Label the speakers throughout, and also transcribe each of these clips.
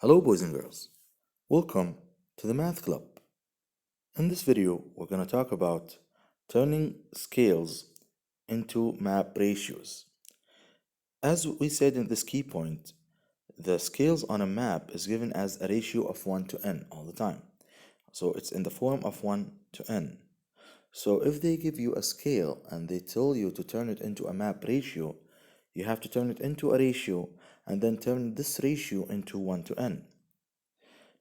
Speaker 1: Hello boys and girls, welcome to the Math Club. In this video we're going to talk about turning scales into map ratios. As we said in this key point, the scales on a map is given as a ratio of 1 to n all the time. So it's in the form of 1 to n. So if they give you a scale and they tell you to turn it into a map ratio, you have to turn it into a ratio and then turn this ratio into 1 to n.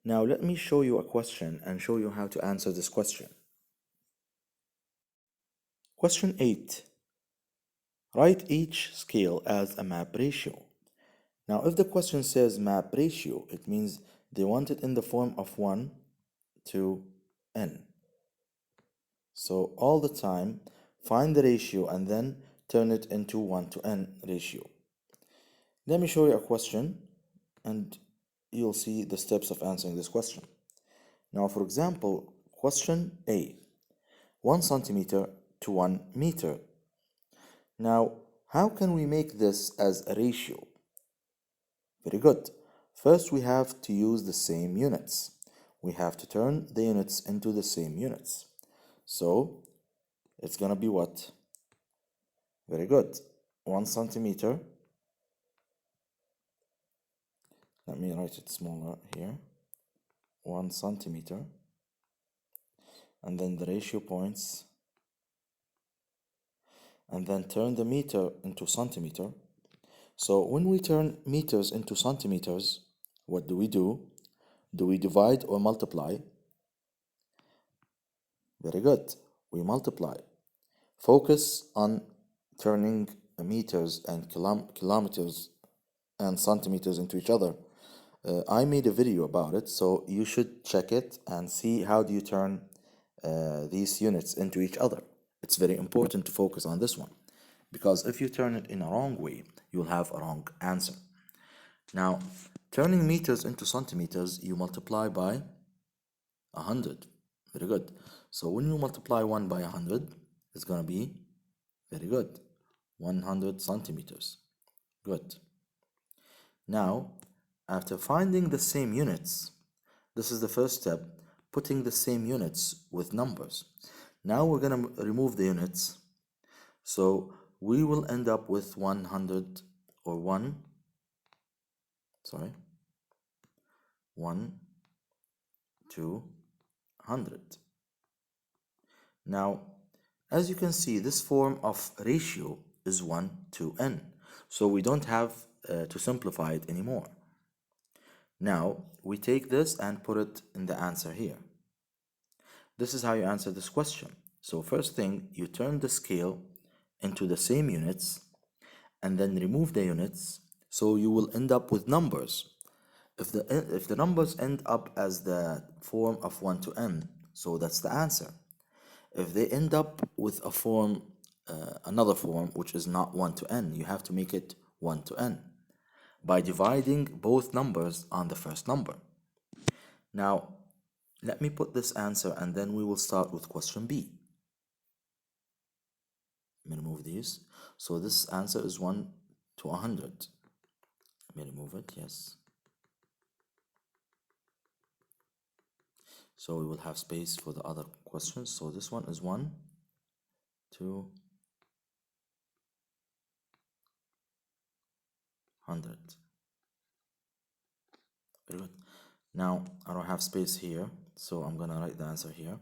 Speaker 1: Now let me show you a question and show you how to answer this question. Question 8. Write each scale as a map ratio. Now if the question says map ratio, it means they want it in the form of 1 to n. So all the time, find the ratio and then turn it into 1 to n ratio. Let me show you a question and you'll see the steps of answering this question. Now, for example, question A, 1 centimeter to 1 meter. Now, how can we make this as a ratio? Very good. First, we have to use the same units. We have to turn the units into the same units. So, it's gonna be what? Very good. 1 centimeter. Let me write it smaller here. 1 centimeter. And then the ratio points. And then turn the meter into centimeter. So when we turn meters into centimeters, what do? Do we divide or multiply? Very good. We multiply. Focus on turning meters and kilometers and centimeters into each other. I made a video about it, so you should check it and see how do you turn these units into each other. It's very important to focus on this one, because if you turn it in a wrong way, you'll have a wrong answer. Now, turning meters into centimeters, you multiply by 100. Very good. So when you multiply 1 by 100, it's going to be, very good, 100 centimeters. Good. Now, after finding the same units, this is the first step, putting the same units with numbers. Now we're going to remove the units. So we will end up with 100 or 1 to 100. Now, as you can see, this form of ratio is 1 to n. So we don't have to simplify it anymore. Now, we take this and put it in the answer here. This is how you answer this question. So first thing, you turn the scale into the same units and then remove the units, so you will end up with numbers. If the numbers end up as the form of 1 to n, so that's the answer. If they end up with a form, another form, which is not 1 to n, you have to make it 1 to n by dividing both numbers on the first number. Now, let me put this answer and then we will start with question B. Let me remove these. So this answer is 1 to 100. Let me remove it, yes. So we will have space for the other questions. So this one is 1 to 100. Very good. Now I don't have space here, so I'm gonna write the answer here.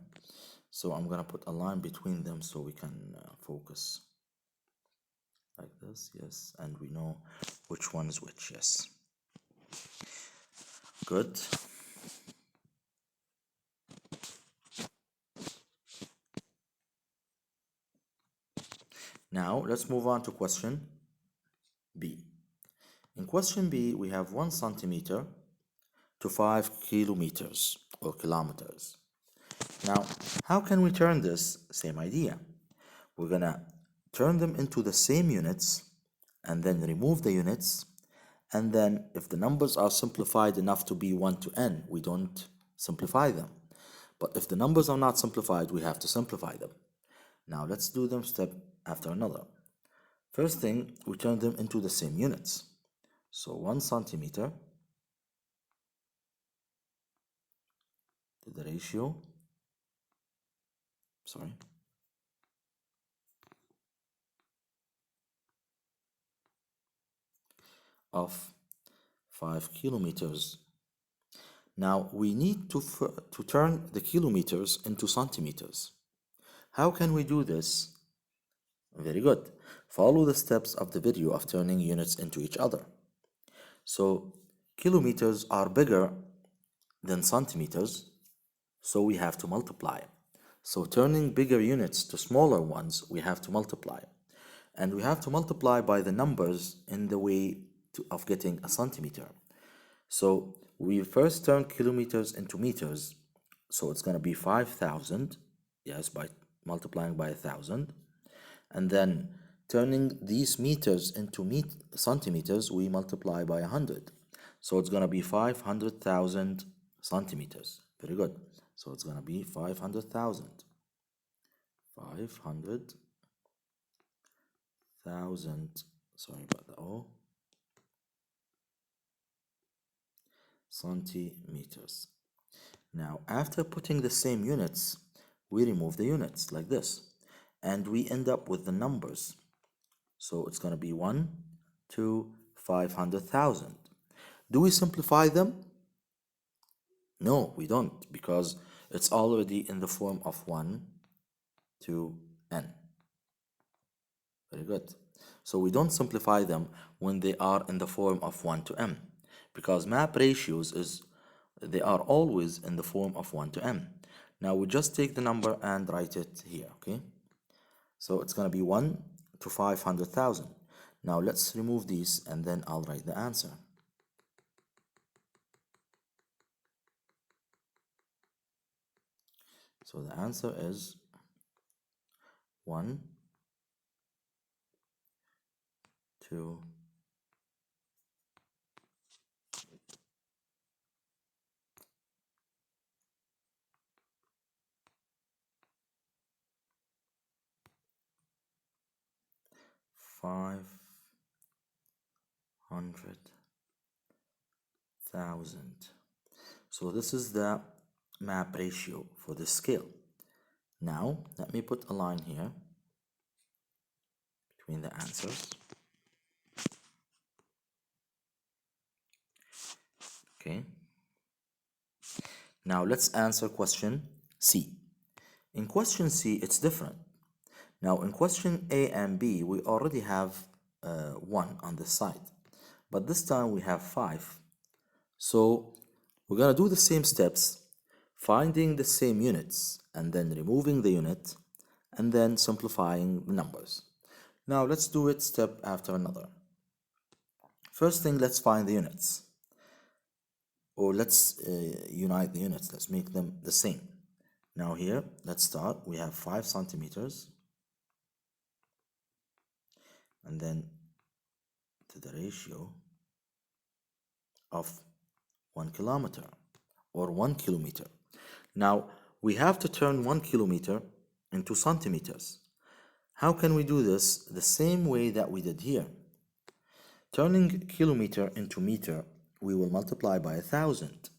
Speaker 1: So I'm gonna put a line between them so we can focus like this, yes, and we know which one is which, yes. Good. Now let's move on to question B. In question B, we have 1 centimeter to 5 kilometers or kilometers. Now, how can we turn this? Same idea. We're gonna turn them into the same units and then remove the units. And then if the numbers are simplified enough to be 1 to n, we don't simplify them. But if the numbers are not simplified, we have to simplify them. Now let's do them step after another. First thing, we turn them into the same units. So 1 centimeter to the ratio, sorry, of 5 kilometers. Now we need to turn the kilometers into centimeters. How can we do this? Very good. Follow the steps of the video of turning units into each other. So kilometers are bigger than centimeters, so we have to multiply. So turning bigger units to smaller ones, we have to multiply. And we have to multiply by the numbers in the way of getting a centimeter. So we first turn kilometers into meters. So it's going to be 5,000, yes, by multiplying by 1,000. And then turning these meters into centimeters, we multiply by 100. So it's going to be 500,000 centimeters. Very good. So it's going to be 500,000. 500,000, sorry about the O, centimeters. Now, after putting the same units, we remove the units like this, and we end up with the numbers. So it's going to be 1 to 500,000. Do we simplify them? No, we don't, because it's already in the form of 1 to n. Very good. So we don't simplify them when they are in the form of 1 to m, because map ratios they are always in the form of 1 to m. Now we just take the number and write it here, okay? So it's going to be 1 to 500,000. Now let's remove these and then I'll write the answer. So the answer is 1 to 500,000. So this is the map ratio for the scale. Now let me put a line here between the answers. Okay. Now let's answer question C. In question C, it's different. Now in question A and B, we already have 1 on this side, but this time we have 5. So we're going to do the same steps, finding the same units, and then removing the unit, and then simplifying the numbers. Now let's do it step after another. First thing, let's find the units. Or let's unite the units. Let's make them the same. Now here, let's start. We have 5 centimeters. And then to the ratio of 1 kilometer or 1 kilometer. Now we have to turn 1 kilometer into centimeters. How can we do this? The same way that we did here. Turning kilometer into meter, we will multiply by 1,000.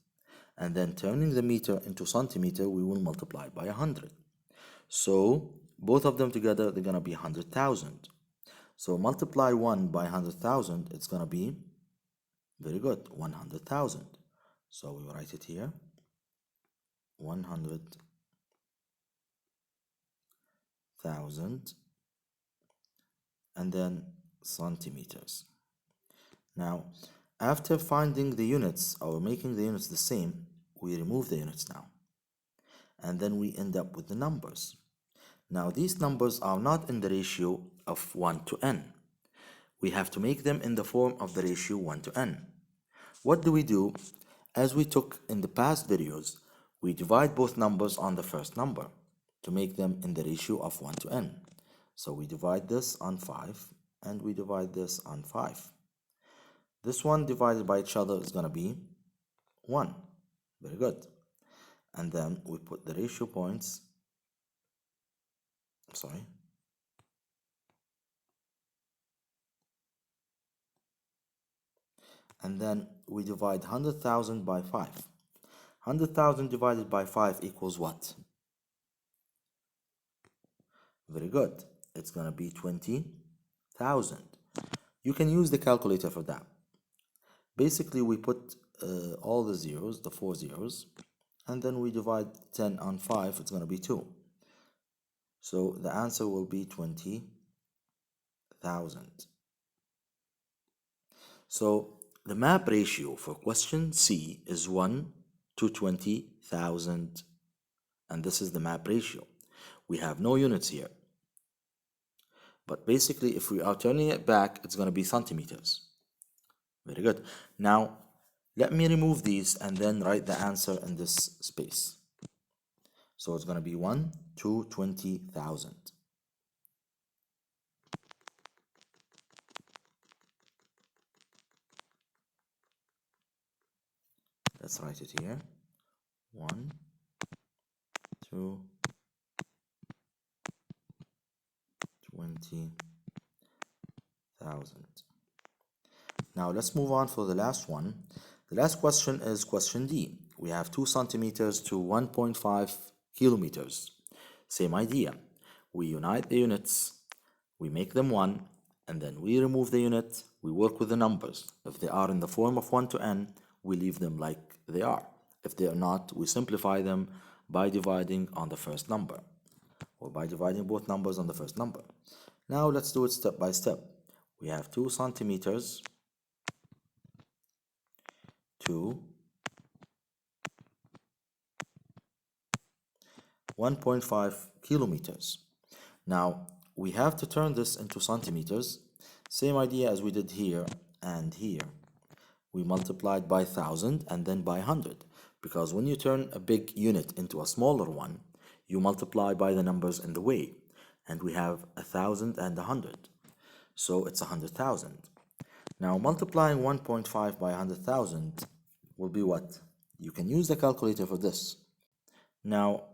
Speaker 1: And then turning the meter into centimeter, we will multiply by 100. So both of them together, they're going to be 100,000. So multiply 1 by 100,000, it's going to be, very good, 100,000. So we write it here, 100,000, and then centimeters. Now, after finding the units or making the units the same, we remove the units now. And then we end up with the numbers. Now, these numbers are not in the ratio of 1 to n. We have to make them in the form of the ratio 1 to n. What do we do? As we took in the past videos, we divide both numbers on the first number to make them in the ratio of 1 to n. So we divide this on 5 and we divide this on 5. This one divided by each other is going to be 1. Very good. And then we put the ratio points. Sorry. And then we divide 100,000 by 5. 100,000 divided by 5 equals what? Very good. It's going to be 20,000. You can use the calculator for that. Basically, we put all the zeros, the 4 zeros, and then we divide 10 on 5, it's going to be 2. So the answer will be 20,000. So the map ratio for question C is 1 to 20,000. And this is the map ratio. We have no units here. But basically, if we are turning it back, it's going to be centimeters. Very good. Now, let me remove these and then write the answer in this space. So it's going to be 1 to 20,000. Let's write it here. 1 to 20,000. Now let's move on for the last one. The last question is question D. We have 2 centimeters to 1.5 kilometers. Same idea. We unite the units, we make them 1, and then we remove the unit, we work with the numbers. If they are in the form of 1 to n, we leave them like they are. If they are not, we simplify them by dividing on the first number, or by dividing both numbers on the first number. Now let's do it step by step. We have 2 centimeters to 1.5 kilometers. Now we have to turn this into centimeters. Same idea as we did here and here. We multiplied by 1,000 and then by 100, because when you turn a big unit into a smaller one, you multiply by the numbers in the way, and we have 1,000 and 100, so it's 100,000. Now multiplying 1.5 by 100,000 will be what? You can use the calculator for this. Now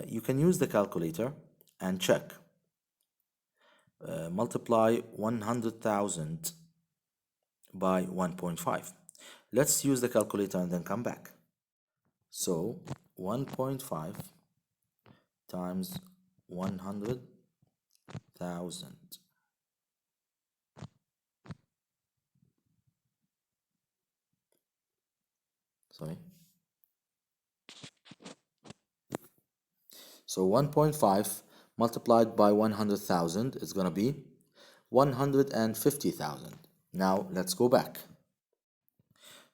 Speaker 1: you can use the calculator and check. Multiply 100,000 by 1.5. Let's use the calculator and then come back. So 1.5 times 100,000. Sorry. So 1.5 multiplied by 100,000 is going to be 150,000. Now let's go back.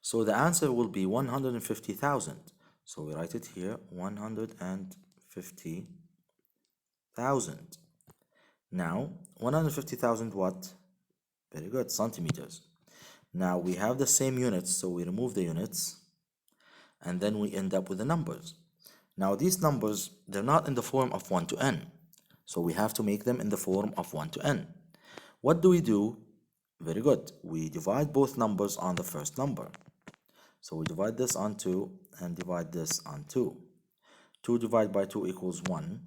Speaker 1: So the answer will be 150,000. So we write it here, 150,000. Now 150,000 what? Very good, centimeters. Now we have the same units, so we remove the units, and then we end up with the numbers. Now these numbers, they're not in the form of 1 to n, so we have to make them in the form of 1 to n. What do we do? Very good. We divide both numbers on the first number. So we divide this on 2 and divide this on 2. 2 divided by 2 equals 1.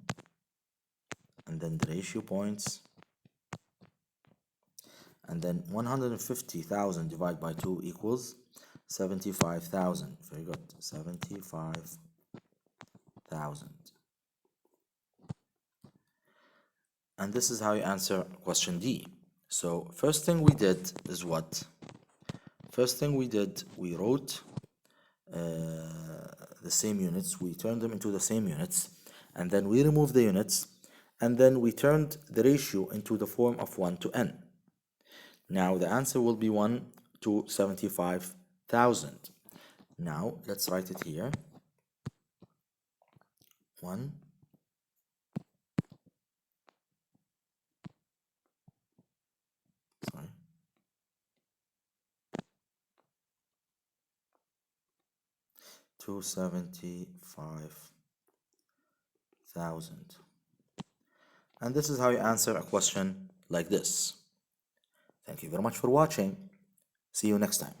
Speaker 1: And then the ratio points. And then 150,000 divided by 2 equals 75,000. Very good. 75,000. And this is how you answer question D. So first thing we did is what? First thing we did, we wrote the same units, we turned them into the same units, and then we removed the units, and then we turned the ratio into the form of 1 to n. Now the answer will be 1 to 75,000. Now let's write it here. 1 to 75,000. And this is how you answer a question like this. Thank you very much for watching. See you next time.